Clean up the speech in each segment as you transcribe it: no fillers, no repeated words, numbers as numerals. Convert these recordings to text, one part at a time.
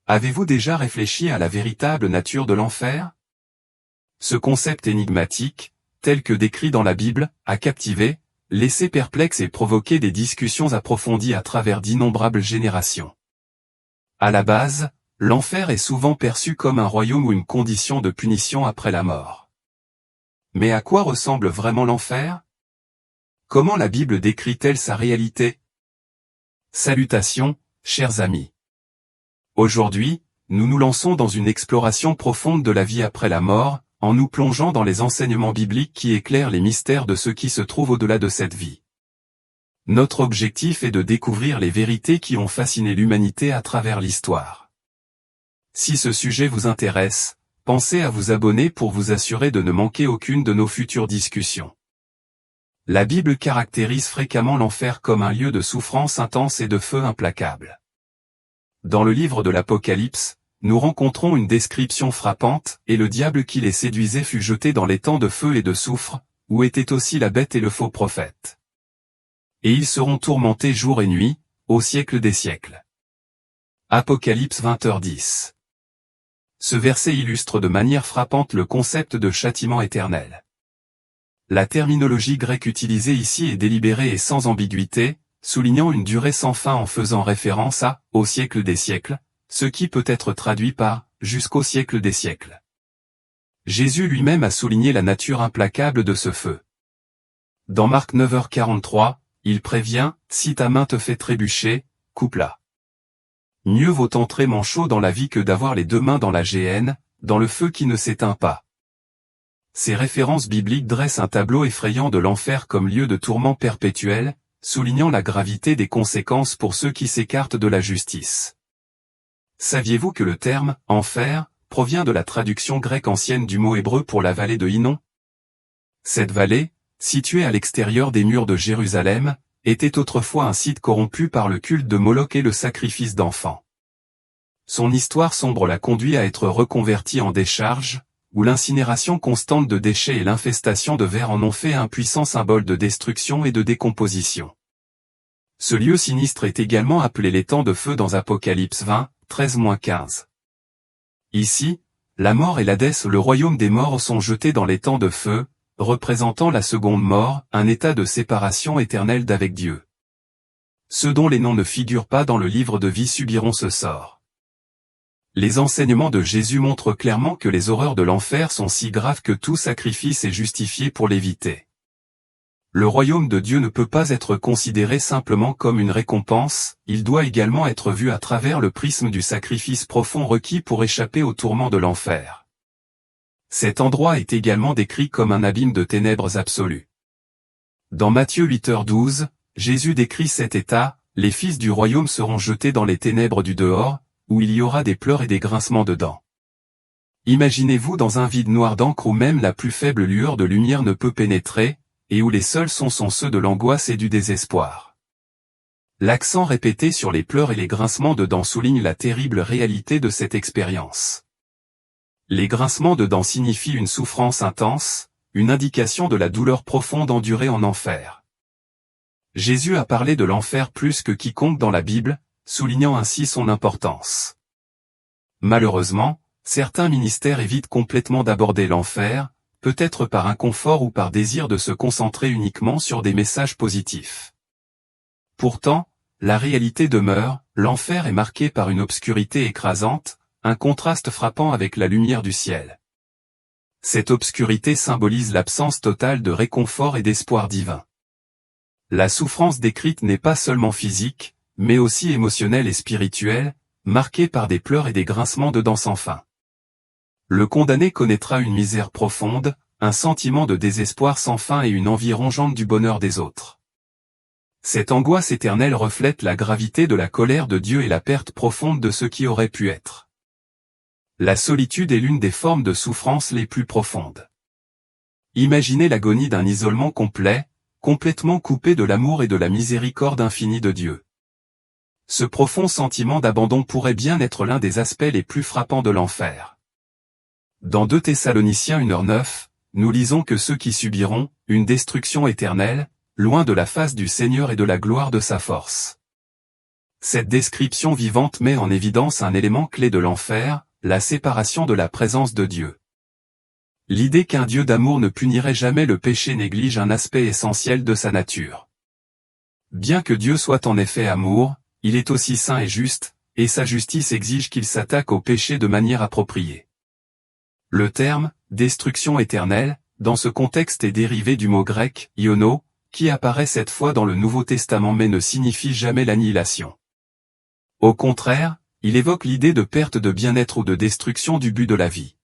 Avez-vous déjà réfléchi à la véritable nature de l'enfer? Ce concept énigmatique, tel que décrit dans la Bible, a captivé, laissé perplexe et provoqué des discussions approfondies à travers d'innombrables générations. À la base, l'enfer est souvent perçu comme un royaume ou une condition de punition après la mort. Mais à quoi ressemble vraiment l'enfer? Comment la Bible décrit-elle sa réalité? Salutations, chers amis. Aujourd'hui, nous nous lançons dans une exploration profonde de la vie après la mort, en nous plongeant dans les enseignements bibliques qui éclairent les mystères de ce qui se trouve au-delà de cette vie. Notre objectif est de découvrir les vérités qui ont fasciné l'humanité à travers l'histoire. Si ce sujet vous intéresse, pensez à vous abonner pour vous assurer de ne manquer aucune de nos futures discussions. La Bible caractérise fréquemment l'enfer comme un lieu de souffrance intense et de feu implacable. Dans le livre de l'Apocalypse, nous rencontrons une description frappante, et le diable qui les séduisait fut jeté dans les temps de feu et de soufre, où étaient aussi la bête et le faux prophète. Et ils seront tourmentés jour et nuit, au siècle des siècles. Apocalypse 20h10. Ce verset illustre de manière frappante le concept de châtiment éternel. La terminologie grecque utilisée ici est délibérée et sans ambiguïté, soulignant une durée sans fin en faisant référence à « au siècle des siècles », ce qui peut être traduit par « jusqu'au siècle des siècles ». Jésus lui-même a souligné la nature implacable de ce feu. Dans Marc 9h43, il prévient « si ta main te fait trébucher, coupe-la. Mieux vaut entrer manchot dans la vie que d'avoir les deux mains dans la géhenne, dans le feu qui ne s'éteint pas. » Ces références bibliques dressent un tableau effrayant de l'enfer comme lieu de tourment perpétuel, soulignant la gravité des conséquences pour ceux qui s'écartent de la justice. Saviez-vous que le terme « enfer » provient de la traduction grecque ancienne du mot hébreu pour la vallée de Hinnom? Cette vallée, située à l'extérieur des murs de Jérusalem, était autrefois un site corrompu par le culte de Moloch et le sacrifice d'enfants. Son histoire sombre l'a conduit à être reconverti en décharge, où l'incinération constante de déchets et l'infestation de vers en ont fait un puissant symbole de destruction et de décomposition. Ce lieu sinistre est également appelé les temps de feu dans Apocalypse 20, 13-15. Ici, la mort et l'Hadès, le royaume des morts, sont jetés dans les temps de feu, représentant la seconde mort, un état de séparation éternelle d'avec Dieu. Ceux dont les noms ne figurent pas dans le livre de vie subiront ce sort. Les enseignements de Jésus montrent clairement que les horreurs de l'enfer sont si graves que tout sacrifice est justifié pour l'éviter. Le royaume de Dieu ne peut pas être considéré simplement comme une récompense, il doit également être vu à travers le prisme du sacrifice profond requis pour échapper aux tourments de l'enfer. Cet endroit est également décrit comme un abîme de ténèbres absolues. Dans Matthieu 8h12, Jésus décrit cet état, les fils du royaume seront jetés dans les ténèbres du dehors, où il y aura des pleurs et des grincements de dents. Imaginez-vous dans un vide noir d'encre où même la plus faible lueur de lumière ne peut pénétrer, et où les seuls sons sont ceux de l'angoisse et du désespoir. L'accent répété sur les pleurs et les grincements de dents souligne la terrible réalité de cette expérience. Les grincements de dents signifient une souffrance intense, une indication de la douleur profonde endurée en enfer. Jésus a parlé de l'enfer plus que quiconque dans la Bible, soulignant ainsi son importance. Malheureusement, certains ministères évitent complètement d'aborder l'enfer, peut-être par inconfort ou par désir de se concentrer uniquement sur des messages positifs. Pourtant, la réalité demeure, l'enfer est marqué par une obscurité écrasante, un contraste frappant avec la lumière du ciel. Cette obscurité symbolise l'absence totale de réconfort et d'espoir divin. La souffrance décrite n'est pas seulement physique, mais aussi émotionnelle et spirituelle, marquée par des pleurs et des grincements de dents sans fin. Le condamné connaîtra une misère profonde, un sentiment de désespoir sans fin et une envie rongeante du bonheur des autres. Cette angoisse éternelle reflète la gravité de la colère de Dieu et la perte profonde de ce qui aurait pu être. La solitude est l'une des formes de souffrance les plus profondes. Imaginez l'agonie d'un isolement complet, complètement coupé de l'amour et de la miséricorde infinie de Dieu. Ce profond sentiment d'abandon pourrait bien être l'un des aspects les plus frappants de l'enfer. Dans 2 Thessaloniciens 1h9, nous lisons que ceux qui subiront une destruction éternelle, loin de la face du Seigneur et de la gloire de sa force. Cette description vivante met en évidence un élément clé de l'enfer, la séparation de la présence de Dieu. L'idée qu'un Dieu d'amour ne punirait jamais le péché néglige un aspect essentiel de sa nature. Bien que Dieu soit en effet amour, il est aussi saint et juste, et sa justice exige qu'il s'attaque au péché de manière appropriée. Le terme « destruction éternelle » dans ce contexte est dérivé du mot grec « iono », qui apparaît cette fois dans le Nouveau Testament mais ne signifie jamais l'annihilation. Au contraire, il évoque l'idée de perte de bien-être ou de destruction du but de la vie.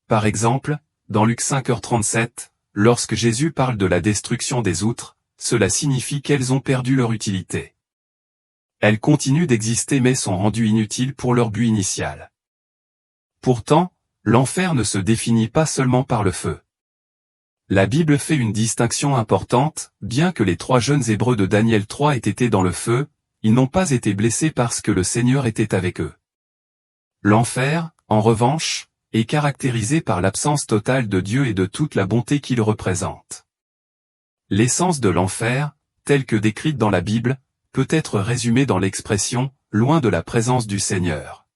Par exemple, dans Luc 5h37, lorsque Jésus parle de la destruction des outres, cela signifie qu'elles ont perdu leur utilité. Elles continuent d'exister mais sont rendues inutiles pour leur but initial. Pourtant, l'enfer ne se définit pas seulement par le feu. La Bible fait une distinction importante, bien que les 3 jeunes Hébreux de Daniel 3 aient été dans le feu, ils n'ont pas été blessés parce que le Seigneur était avec eux. L'enfer, en revanche, est caractérisé par l'absence totale de Dieu et de toute la bonté qu'il représente. L'essence de l'enfer, telle que décrite dans la Bible, peut être résumée dans l'expression « loin de la présence du Seigneur ».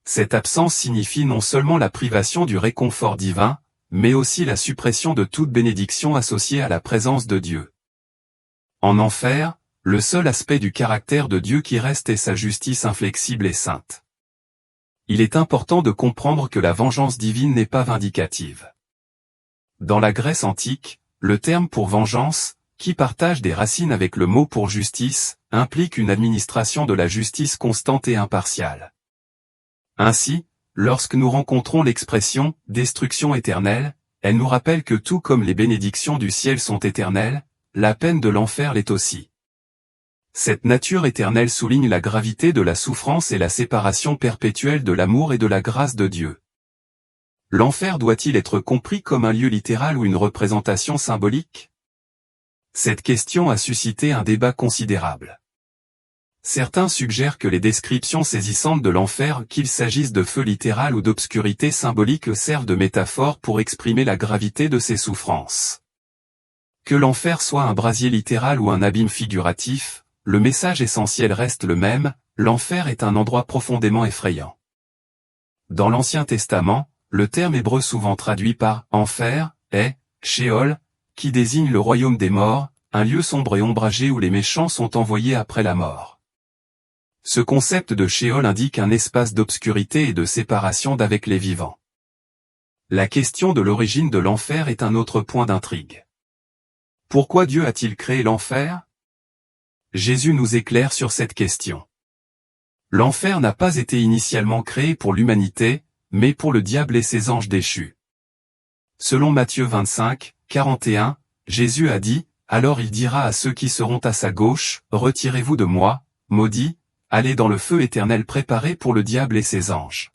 Cette absence signifie non seulement la privation du réconfort divin, mais aussi la suppression de toute bénédiction associée à la présence de Dieu. En enfer, le seul aspect du caractère de Dieu qui reste est sa justice inflexible et sainte. Il est important de comprendre que la vengeance divine n'est pas vindicative. Dans la Grèce antique, le terme pour vengeance, qui partage des racines avec le mot pour justice, implique une administration de la justice constante et impartiale. Ainsi, lorsque nous rencontrons l'expression « destruction éternelle », elle nous rappelle que tout comme les bénédictions du ciel sont éternelles, la peine de l'enfer l'est aussi. Cette nature éternelle souligne la gravité de la souffrance et la séparation perpétuelle de l'amour et de la grâce de Dieu. L'enfer doit-il être compris comme un lieu littéral ou une représentation symbolique? Cette question a suscité un débat considérable. Certains suggèrent que les descriptions saisissantes de l'enfer, qu'il s'agisse de feu littéral ou d'obscurité symbolique, servent de métaphore pour exprimer la gravité de ses souffrances. Que l'enfer soit un brasier littéral ou un abîme figuratif, le message essentiel reste le même, l'enfer est un endroit profondément effrayant. Dans l'Ancien Testament, le terme hébreu souvent traduit par « enfer » est « Sheol », qui désigne le royaume des morts, un lieu sombre et ombragé où les méchants sont envoyés après la mort. Ce concept de Sheol indique un espace d'obscurité et de séparation d'avec les vivants. La question de l'origine de l'enfer est un autre point d'intrigue. Pourquoi Dieu a-t-il créé l'enfer? Jésus nous éclaire sur cette question. L'enfer n'a pas été initialement créé pour l'humanité, mais pour le diable et ses anges déchus. Selon Matthieu 25, 41, Jésus a dit, « Alors il dira à ceux qui seront à sa gauche, retirez-vous de moi, maudits, allez dans le feu éternel préparé pour le diable et ses anges. »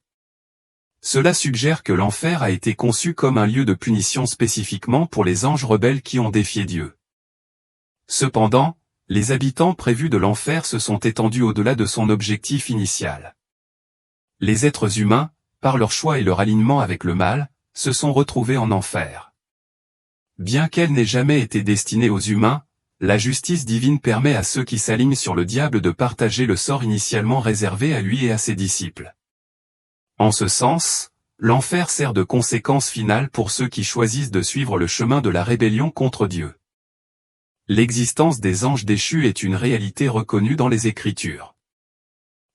Cela suggère que l'enfer a été conçu comme un lieu de punition spécifiquement pour les anges rebelles qui ont défié Dieu. Cependant, les habitants prévus de l'enfer se sont étendus au-delà de son objectif initial. Les êtres humains, par leur choix et leur alignement avec le mal, se sont retrouvés en enfer. Bien qu'elle n'ait jamais été destinée aux humains, la justice divine permet à ceux qui s'alignent sur le diable de partager le sort initialement réservé à lui et à ses disciples. En ce sens, l'enfer sert de conséquence finale pour ceux qui choisissent de suivre le chemin de la rébellion contre Dieu. L'existence des anges déchus est une réalité reconnue dans les Écritures.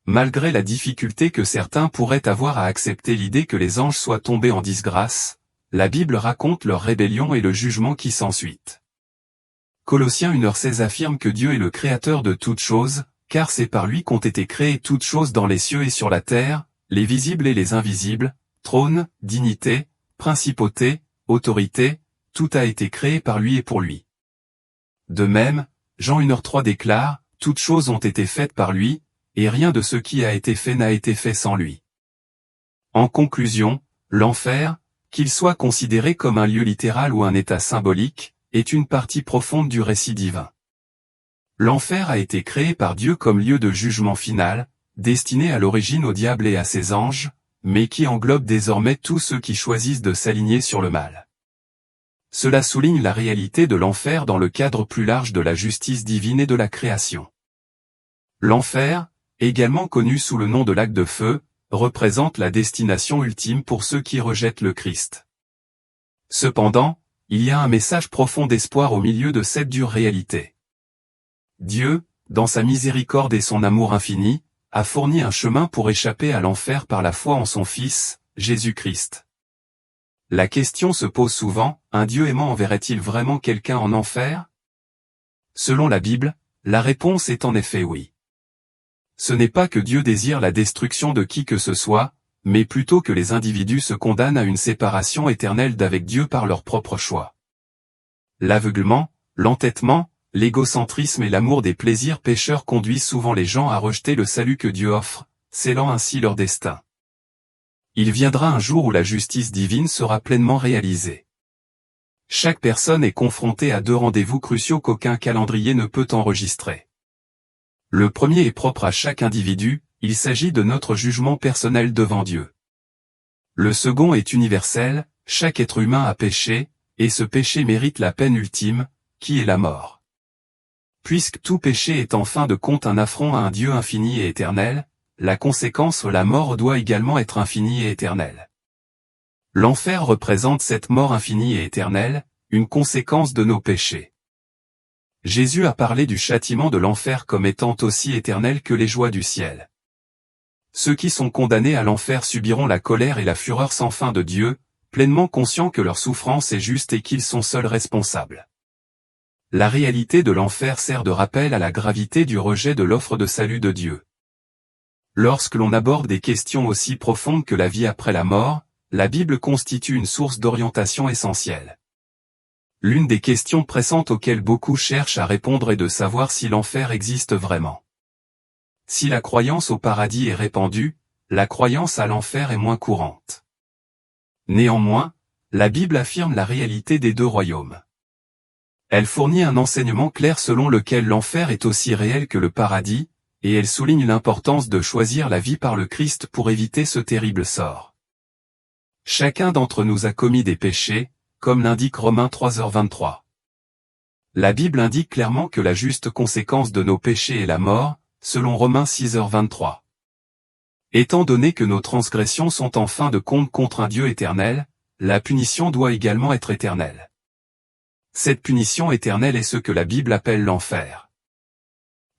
Malgré la difficulté que certains pourraient avoir à accepter l'idée que les anges soient tombés en disgrâce, la Bible raconte leur rébellion et le jugement qui s'ensuit. Colossiens 1h16 affirme que Dieu est le créateur de toutes choses, car c'est par lui qu'ont été créées toutes choses dans les cieux et sur la terre, les visibles et les invisibles, trône, dignité, principauté, autorité, tout a été créé par lui et pour lui. De même, Jean 1h3 déclare, « Toutes choses ont été faites par lui, et rien de ce qui a été fait n'a été fait sans lui. » En conclusion, l'enfer, qu'il soit considéré comme un lieu littéral ou un état symbolique, est une partie profonde du récit divin. L'enfer a été créé par Dieu comme lieu de jugement final, destiné à l'origine au diable et à ses anges, mais qui englobe désormais tous ceux qui choisissent de s'aligner sur le mal. Cela souligne la réalité de l'enfer dans le cadre plus large de la justice divine et de la création. L'enfer, également connu sous le nom de lac de feu, représente la destination ultime pour ceux qui rejettent le Christ. Cependant, il y a un message profond d'espoir au milieu de cette dure réalité. Dieu, dans sa miséricorde et son amour infini, a fourni un chemin pour échapper à l'enfer par la foi en son Fils, Jésus-Christ. La question se pose souvent, un Dieu aimant enverrait-il vraiment quelqu'un en enfer? Selon la Bible, la réponse est en effet oui. Ce n'est pas que Dieu désire la destruction de qui que ce soit, mais plutôt que les individus se condamnent à une séparation éternelle d'avec Dieu par leur propre choix. L'aveuglement, l'entêtement, l'égocentrisme et l'amour des plaisirs pécheurs conduisent souvent les gens à rejeter le salut que Dieu offre, scellant ainsi leur destin. Il viendra un jour où la justice divine sera pleinement réalisée. Chaque personne est confrontée à deux rendez-vous cruciaux qu'aucun calendrier ne peut enregistrer. Le premier est propre à chaque individu, il s'agit de notre jugement personnel devant Dieu. Le second est universel, chaque être humain a péché, et ce péché mérite la peine ultime, qui est la mort. Puisque tout péché est en fin de compte un affront à un Dieu infini et éternel, la conséquence, la mort doit également être infinie et éternelle. L'enfer représente cette mort infinie et éternelle, une conséquence de nos péchés. Jésus a parlé du châtiment de l'enfer comme étant aussi éternel que les joies du ciel. Ceux qui sont condamnés à l'enfer subiront la colère et la fureur sans fin de Dieu, pleinement conscients que leur souffrance est juste et qu'ils sont seuls responsables. La réalité de l'enfer sert de rappel à la gravité du rejet de l'offre de salut de Dieu. Lorsque l'on aborde des questions aussi profondes que la vie après la mort, la Bible constitue une source d'orientation essentielle. L'une des questions pressantes auxquelles beaucoup cherchent à répondre est de savoir si l'enfer existe vraiment. Si la croyance au paradis est répandue, la croyance à l'enfer est moins courante. Néanmoins, la Bible affirme la réalité des deux royaumes. Elle fournit un enseignement clair selon lequel l'enfer est aussi réel que le paradis, et elle souligne l'importance de choisir la vie par le Christ pour éviter ce terrible sort. Chacun d'entre nous a commis des péchés, comme l'indique Romains 3h23. La Bible indique clairement que la juste conséquence de nos péchés est la mort, selon Romains 6h23. Étant donné que nos transgressions sont en fin de compte contre un Dieu éternel, la punition doit également être éternelle. Cette punition éternelle est ce que la Bible appelle l'enfer.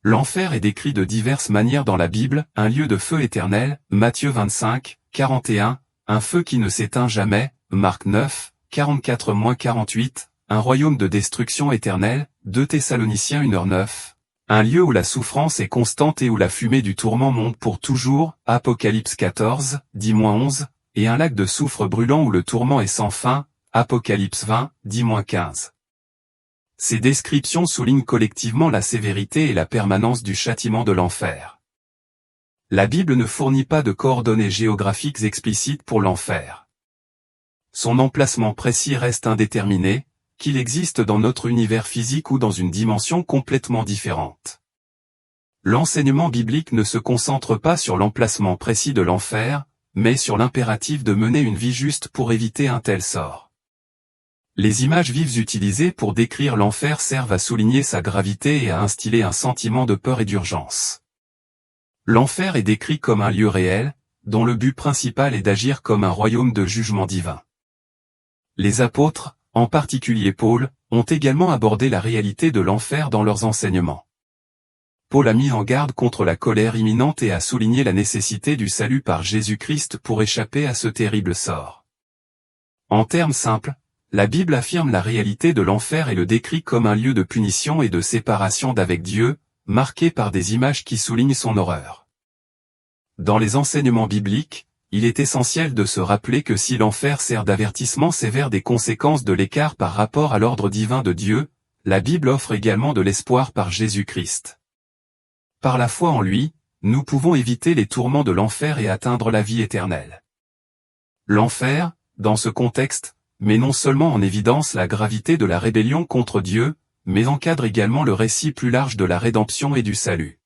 L'enfer est décrit de diverses manières dans la Bible, un lieu de feu éternel, Matthieu 25, 41, un feu qui ne s'éteint jamais, Marc 9, 44-48, un royaume de destruction éternelle, 2 Thessaloniciens 1h9, un lieu où la souffrance est constante et où la fumée du tourment monte pour toujours, Apocalypse 14, 10-11, et un lac de soufre brûlant où le tourment est sans fin, Apocalypse 20, 10-15. Ces descriptions soulignent collectivement la sévérité et la permanence du châtiment de l'enfer. La Bible ne fournit pas de coordonnées géographiques explicites pour l'enfer. Son emplacement précis reste indéterminé, qu'il existe dans notre univers physique ou dans une dimension complètement différente. L'enseignement biblique ne se concentre pas sur l'emplacement précis de l'enfer, mais sur l'impératif de mener une vie juste pour éviter un tel sort. Les images vives utilisées pour décrire l'enfer servent à souligner sa gravité et à instiller un sentiment de peur et d'urgence. L'enfer est décrit comme un lieu réel, dont le but principal est d'agir comme un royaume de jugement divin. Les apôtres, en particulier Paul, ont également abordé la réalité de l'enfer dans leurs enseignements. Paul a mis en garde contre la colère imminente et a souligné la nécessité du salut par Jésus-Christ pour échapper à ce terrible sort. En termes simples, la Bible affirme la réalité de l'enfer et le décrit comme un lieu de punition et de séparation d'avec Dieu, marqué par des images qui soulignent son horreur. Dans les enseignements bibliques, il est essentiel de se rappeler que si l'enfer sert d'avertissement sévère des conséquences de l'écart par rapport à l'ordre divin de Dieu, la Bible offre également de l'espoir par Jésus-Christ. Par la foi en lui, nous pouvons éviter les tourments de l'enfer et atteindre la vie éternelle. L'enfer, dans ce contexte, met non seulement en évidence la gravité de la rébellion contre Dieu, mais encadre également le récit plus large de la rédemption et du salut.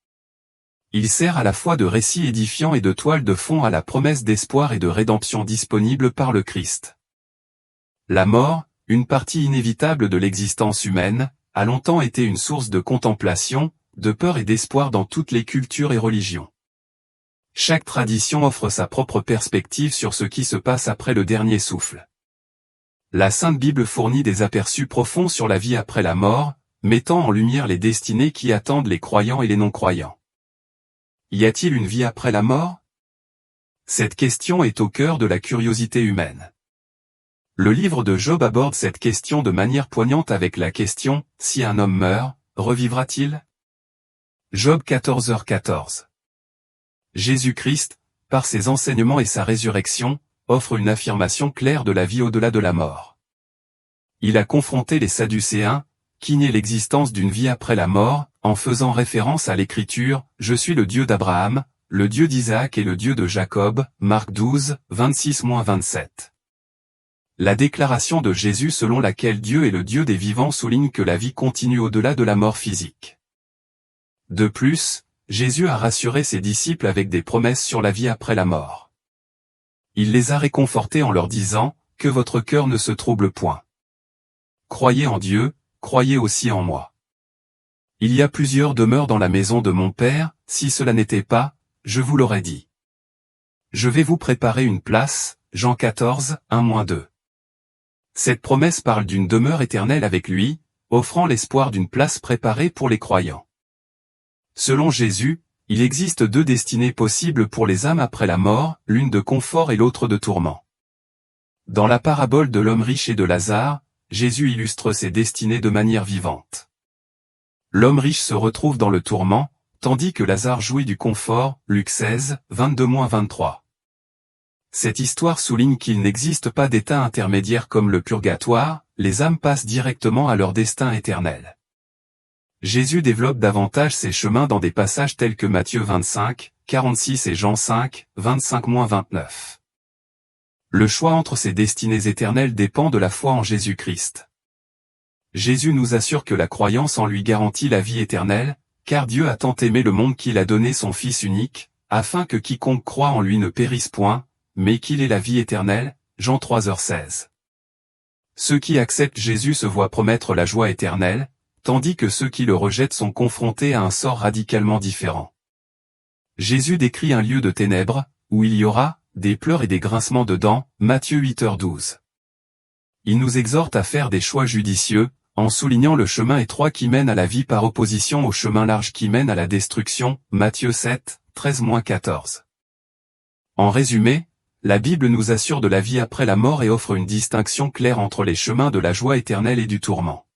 Il sert à la fois de récit édifiant et de toile de fond à la promesse d'espoir et de rédemption disponible par le Christ. La mort, une partie inévitable de l'existence humaine, a longtemps été une source de contemplation, de peur et d'espoir dans toutes les cultures et religions. Chaque tradition offre sa propre perspective sur ce qui se passe après le dernier souffle. La Sainte Bible fournit des aperçus profonds sur la vie après la mort, mettant en lumière les destinées qui attendent les croyants et les non-croyants. Y a-t-il une vie après la mort? Cette question est au cœur de la curiosité humaine. Le livre de Job aborde cette question de manière poignante avec la question « Si un homme meurt, revivra-t-il » Job 14h14. Jésus-Christ, par ses enseignements et sa résurrection, offre une affirmation claire de la vie au-delà de la mort. Il a confronté les Sadducéens, qui niaient l'existence d'une vie après la mort, en faisant référence à l'Écriture « Je suis le Dieu d'Abraham, le Dieu d'Isaac et le Dieu de Jacob » Marc 12, 26-27. La déclaration de Jésus selon laquelle Dieu est le Dieu des vivants souligne que la vie continue au-delà de la mort physique. De plus, Jésus a rassuré ses disciples avec des promesses sur la vie après la mort. Il les a réconfortés en leur disant « Que votre cœur ne se trouble point. Croyez en Dieu, croyez aussi en moi. Il y a plusieurs demeures dans la maison de mon Père, si cela n'était pas, je vous l'aurais dit. Je vais vous préparer une place » Jean 14, 1-2. Cette promesse parle d'une demeure éternelle avec lui, offrant l'espoir d'une place préparée pour les croyants. Selon Jésus, il existe deux destinées possibles pour les âmes après la mort, l'une de confort et l'autre de tourment. Dans la parabole de l'homme riche et de Lazare, Jésus illustre ces destinées de manière vivante. L'homme riche se retrouve dans le tourment, tandis que Lazare jouit du confort, Luc 16, 22-23. Cette histoire souligne qu'il n'existe pas d'état intermédiaire comme le purgatoire, les âmes passent directement à leur destin éternel. Jésus développe davantage ces chemins dans des passages tels que Matthieu 25, 46 et Jean 5, 25-29. Le choix entre ces destinées éternelles dépend de la foi en Jésus-Christ. Jésus nous assure que la croyance en lui garantit la vie éternelle, car Dieu a tant aimé le monde qu'il a donné son Fils unique, afin que quiconque croit en lui ne périsse point, mais qu'il ait la vie éternelle, Jean 3h16. Ceux qui acceptent Jésus se voient promettre la joie éternelle, tandis que ceux qui le rejettent sont confrontés à un sort radicalement différent. Jésus décrit un lieu de ténèbres, où il y aura des pleurs et des grincements de dents, Matthieu 8h12. Il nous exhorte à faire des choix judicieux, en soulignant le chemin étroit qui mène à la vie par opposition au chemin large qui mène à la destruction, Matthieu 7, 13-14. En résumé, la Bible nous assure de la vie après la mort et offre une distinction claire entre les chemins de la joie éternelle et du tourment.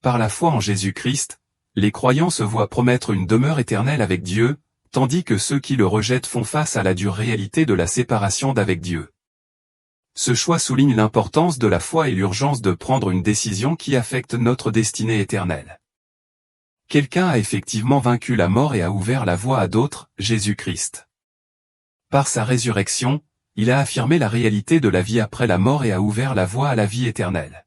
Par la foi en Jésus-Christ, les croyants se voient promettre une demeure éternelle avec Dieu, tandis que ceux qui le rejettent font face à la dure réalité de la séparation d'avec Dieu. Ce choix souligne l'importance de la foi et l'urgence de prendre une décision qui affecte notre destinée éternelle. Quelqu'un a effectivement vaincu la mort et a ouvert la voie à d'autres, Jésus-Christ. Par sa résurrection, il a affirmé la réalité de la vie après la mort et a ouvert la voie à la vie éternelle.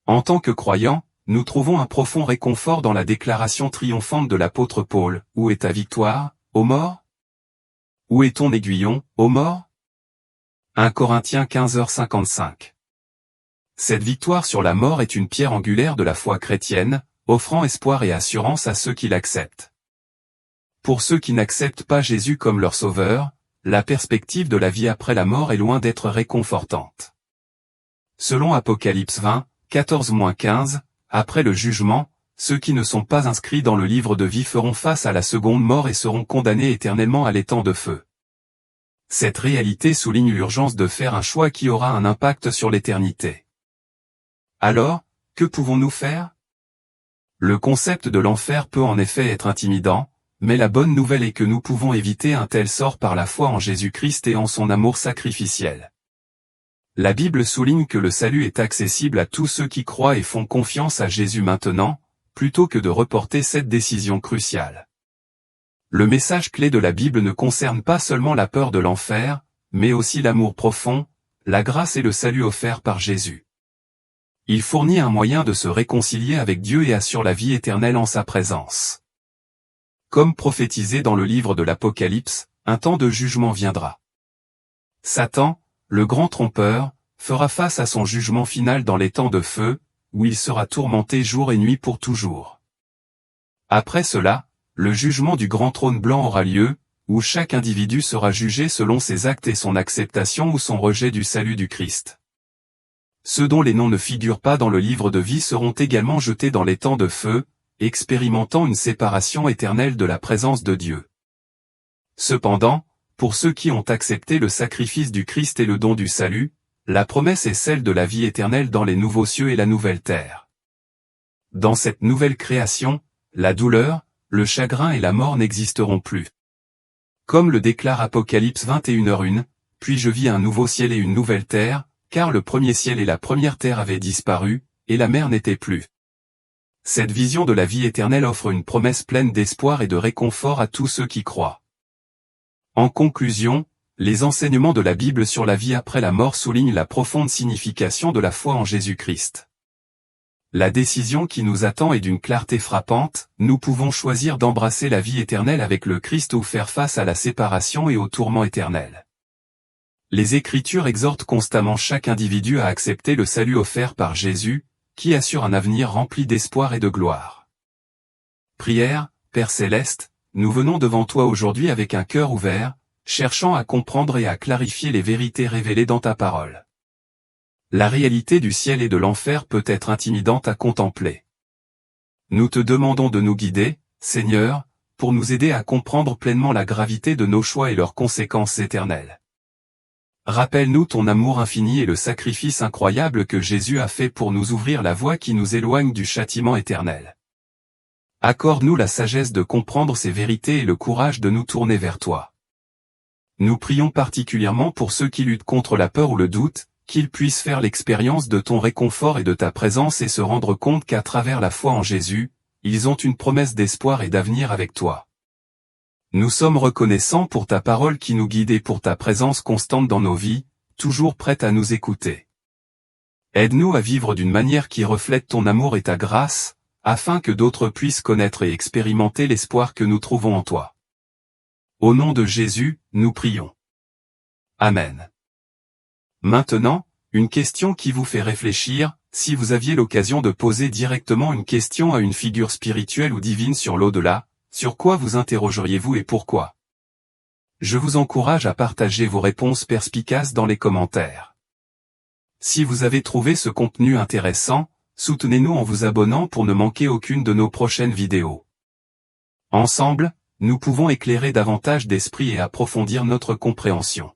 En tant que croyants, nous trouvons un profond réconfort dans la déclaration triomphante de l'apôtre Paul. « Où est ta victoire, ô mort? Où est ton aiguillon, ô mort ?» 1 Corinthiens 15h55. Cette victoire sur la mort est une pierre angulaire de la foi chrétienne, offrant espoir et assurance à ceux qui l'acceptent. Pour ceux qui n'acceptent pas Jésus comme leur sauveur, la perspective de la vie après la mort est loin d'être réconfortante. Selon Apocalypse 20, 14-15, après le jugement, ceux qui ne sont pas inscrits dans le livre de vie feront face à la seconde mort et seront condamnés éternellement à l'étang de feu. Cette réalité souligne l'urgence de faire un choix qui aura un impact sur l'éternité. Alors, que pouvons-nous faire? Le concept de l'enfer peut en effet être intimidant, mais la bonne nouvelle est que nous pouvons éviter un tel sort par la foi en Jésus-Christ et en son amour sacrificiel. La Bible souligne que le salut est accessible à tous ceux qui croient et font confiance à Jésus maintenant, plutôt que de reporter cette décision cruciale. Le message clé de la Bible ne concerne pas seulement la peur de l'enfer, mais aussi l'amour profond, la grâce et le salut offerts par Jésus. Il fournit un moyen de se réconcilier avec Dieu et assure la vie éternelle en sa présence. Comme prophétisé dans le livre de l'Apocalypse, un temps de jugement viendra. Satan, le grand trompeur, fera face à son jugement final dans les temps de feu, où il sera tourmenté jour et nuit pour toujours. Après cela, le jugement du grand trône blanc aura lieu, où chaque individu sera jugé selon ses actes et son acceptation ou son rejet du salut du Christ. Ceux dont les noms ne figurent pas dans le livre de vie seront également jetés dans les temps de feu, expérimentant une séparation éternelle de la présence de Dieu. Cependant, pour ceux qui ont accepté le sacrifice du Christ et le don du salut, la promesse est celle de la vie éternelle dans les nouveaux cieux et la nouvelle terre. Dans cette nouvelle création, la douleur, le chagrin et la mort n'existeront plus. Comme le déclare Apocalypse 21h1, puis je vis un nouveau ciel et une nouvelle terre, car le premier ciel et la première terre avaient disparu, et la mer n'était plus. Cette vision de la vie éternelle offre une promesse pleine d'espoir et de réconfort à tous ceux qui croient. En conclusion, les enseignements de la Bible sur la vie après la mort soulignent la profonde signification de la foi en Jésus-Christ. La décision qui nous attend est d'une clarté frappante, nous pouvons choisir d'embrasser la vie éternelle avec le Christ ou faire face à la séparation et au tourment éternel. Les Écritures exhortent constamment chaque individu à accepter le salut offert par Jésus, qui assure un avenir rempli d'espoir et de gloire. Prière, Père Céleste, nous venons devant toi aujourd'hui avec un cœur ouvert, cherchant à comprendre et à clarifier les vérités révélées dans ta parole. La réalité du ciel et de l'enfer peut être intimidante à contempler. Nous te demandons de nous guider, Seigneur, pour nous aider à comprendre pleinement la gravité de nos choix et leurs conséquences éternelles. Rappelle-nous ton amour infini et le sacrifice incroyable que Jésus a fait pour nous ouvrir la voie qui nous éloigne du châtiment éternel. Accorde-nous la sagesse de comprendre ces vérités et le courage de nous tourner vers toi. Nous prions particulièrement pour ceux qui luttent contre la peur ou le doute, qu'ils puissent faire l'expérience de ton réconfort et de ta présence et se rendre compte qu'à travers la foi en Jésus, ils ont une promesse d'espoir et d'avenir avec toi. Nous sommes reconnaissants pour ta parole qui nous guide et pour ta présence constante dans nos vies, toujours prête à nous écouter. Aide-nous à vivre d'une manière qui reflète ton amour et ta grâce, afin que d'autres puissent connaître et expérimenter l'espoir que nous trouvons en toi. Au nom de Jésus, nous prions. Amen. Maintenant, une question qui vous fait réfléchir, si vous aviez l'occasion de poser directement une question à une figure spirituelle ou divine sur l'au-delà, sur quoi vous interrogeriez-vous et pourquoi? Je vous encourage à partager vos réponses perspicaces dans les commentaires. Si vous avez trouvé ce contenu intéressant, soutenez-nous en vous abonnant pour ne manquer aucune de nos prochaines vidéos. Ensemble, nous pouvons éclairer davantage d'esprits et approfondir notre compréhension.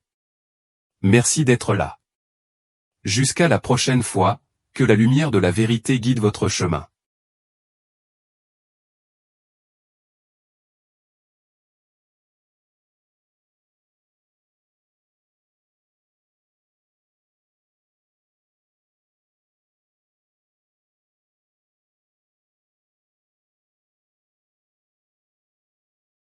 Merci d'être là. Jusqu'à la prochaine fois, que la lumière de la vérité guide votre chemin.